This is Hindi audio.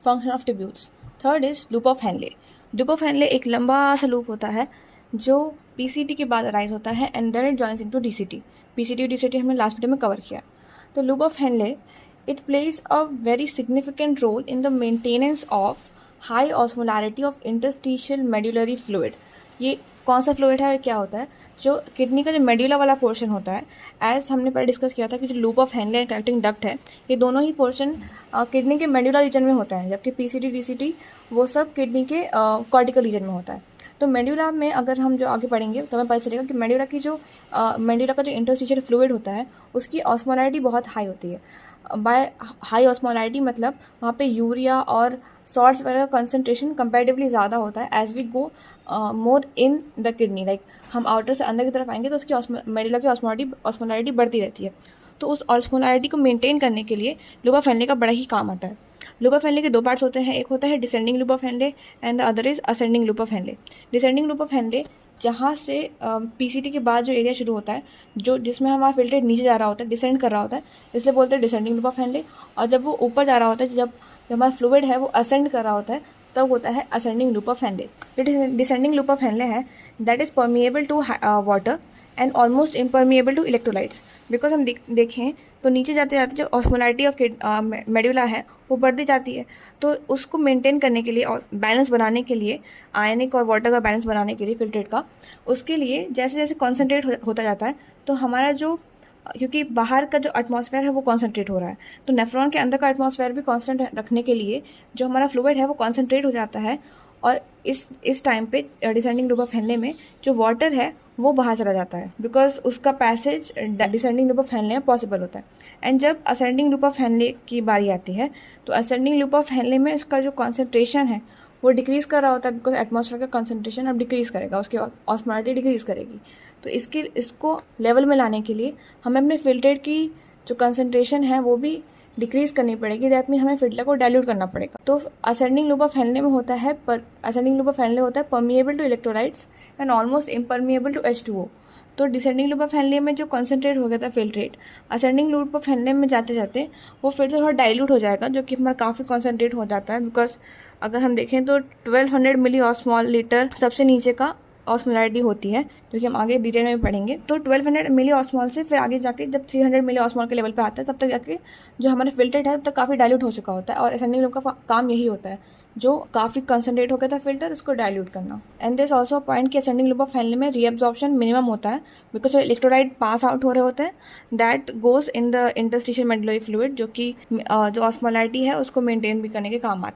Function of tubules. Third is loop of Henley. Loop of Henley एक लंबा सा लूप होता है जो पीसीटी के बाद अराइज होता है and then it joins into DCT. PCT और डीसीटी हमने लास्ट वीडियो में कवर किया। तो loop of Henle it plays a very significant role in the maintenance of high osmolarity of interstitial medullary fluid। ये कौन सा फ्लूइड है, क्या होता है? जो किडनी का जो मेड्यूला वाला पोर्शन होता है, एज हमने पहले डिस्कस किया था कि जो loop of Henley and collecting duct है, ये दोनों ही पोर्शन किडनी के मेड्यूला रीजन में होता है, जबकि पीसीटी डीसीटी वो सब किडनी के कॉर्टिकल रीजन में होता है। तो मेड्यूला में अगर हम जो आगे पढ़ेंगे तो हमें पता चलेगा कि मेड्यूला की जो मेड्यूला का जो इंटरस्टिशियल फ्लूइड होता है उसकी ऑस्मोलैरिटी बहुत हाई होती है। बाय हाई ऑस्मोलैरिटी मतलब वहाँ पे यूरिया और सॉल्ट्स वगैरह का कंसनट्रेशन कंपैरेटिवली ज़्यादा होता है as we go more in the kidney. Like हम आउटर से अंदर की तरफ आएंगे तो उसकी मेडुला की ऑस्मोलैरिटी बढ़ती रहती है। तो उस ऑस्मोलैरिटी को मेंटेन करने के लिए लूप ऑफ हेनले का बड़ा ही काम आता है। लूप ऑफ हेनले के दो पार्ट्स होते हैं, एक होता है descending loop of Henley and the other is ascending loop of Henley. Descending loop of Henley जहाँ से पीसीटी के बाद जो एरिया शुरू होता है, जो जिसमें हमारा फिल्ट्रेट नीचे जा रहा होता है, डिसेंड कर रहा होता है, इसलिए बोलते हैं डिसेंडिंग लूप ऑफ हेनले। और जब वो ऊपर जा रहा होता है, जब हमारा फ्लूइड है वो असेंड कर रहा होता है, तब होता है असेंडिंग लूप ऑफ हेनले। जो डिसेंडिंग लूप ऑफ हेनले है that is permeable to water and almost impermeable to electrolytes. Because हम देखें तो नीचे जाते जाते जो ऑस्मोलैरिटी ऑफ मेडुला है वो बढ़ती जाती है। तो उसको मेंटेन करने के लिए और बैलेंस बनाने के लिए, आयनिक और वाटर का बैलेंस बनाने के लिए फिल्ट्रेट का, उसके लिए जैसे जैसे कॉन्सेंट्रेट होता जाता है तो हमारा जो, क्योंकि बाहर का जो एटमॉस्फेयर है वो कॉन्सेंट्रेट हो रहा है, तो नेफ्रॉन के अंदर का एटमॉस्फेयर भी कांस्टेंट रखने के लिए जो हमारा फ्लूइड है वो कॉन्सेंट्रेट हो जाता है। और इस टाइम पे डिसेंडिंग लूप ऑफ हेनले में जो वाटर है वो बाहर चला जाता है, बिकॉज उसका passage descending loop of Henley में पॉसिबल होता है। एंड जब असेंडिंग लूप ऑफ हेनले की बारी आती है तो असेंडिंग लूप ऑफ हेनले में उसका जो कॉन्सेंट्रेशन है वो डिक्रीज़ कर रहा होता है, बिकॉज एटमॉस्फेयर का कॉन्सेंट्रेशन अब डिक्रीज़ करेगा, उसकी ऑस्मोलैरिटी डिक्रीज़ करेगी। तो इसको लेवल में लाने के लिए हमें अपने फिल्ट्रेट की जो कंसनट्रेशन है वो भी डिक्रीज़ करनी पड़ेगी। दैट मीन हमें फिल्टर को डाइल्यूट करना पड़ेगा। तो असेंडिंग लूप ऑफ हेनले में होता है असेंडिंग लूप ऑफ हेनले होता है permeable to electrolytes and almost impermeable to H2O। तो डिसेंडिंग लूप ऑफ हेनले में जो कॉन्सेंट्रेट हो गया था filtrate, ascending loop of Henley में जाते जाते वो फिर से थोड़ा डाइल्यूट हो जाएगा, जो कि हमारा काफ़ी कॉन्सेंट्रेट हो जाता है। बिकॉज अगर हम देखें तो 1200 मिली ऑस्मॉल लीटर सबसे नीचे का ऑस्मोलैरिटी होती है, जो कि हम आगे डिटेल में भी पढ़ेंगे। तो 1200 मिली ऑस्मॉल से फिर आगे जाके जब 300 मिली ऑस्मॉल के लेवल पे आता है, तब तक जाके जो हमारा फिल्ट्रेट है तब तक काफ़ी डाइल्यूट हो चुका होता है। और असेंडिंग लूप का काम यही होता है, जो काफ़ी कंसनट्रेट हो गया था फिल्टर, उसको डाइल्यूट करना। एंड दिस ऑल्सो पॉइंट कि असेंडिंग लूप ऑफ हेनले में रीअब्जॉर्प्शन मिनिमम होता है, बिकॉज इलेक्ट्रोलाइट पास आउट हो रहे होते हैं, that goes in the interstitial medullary fluid, जो कि जो ऑस्मोलैरिटी है उसको मेंटेन भी करने के काम आता है।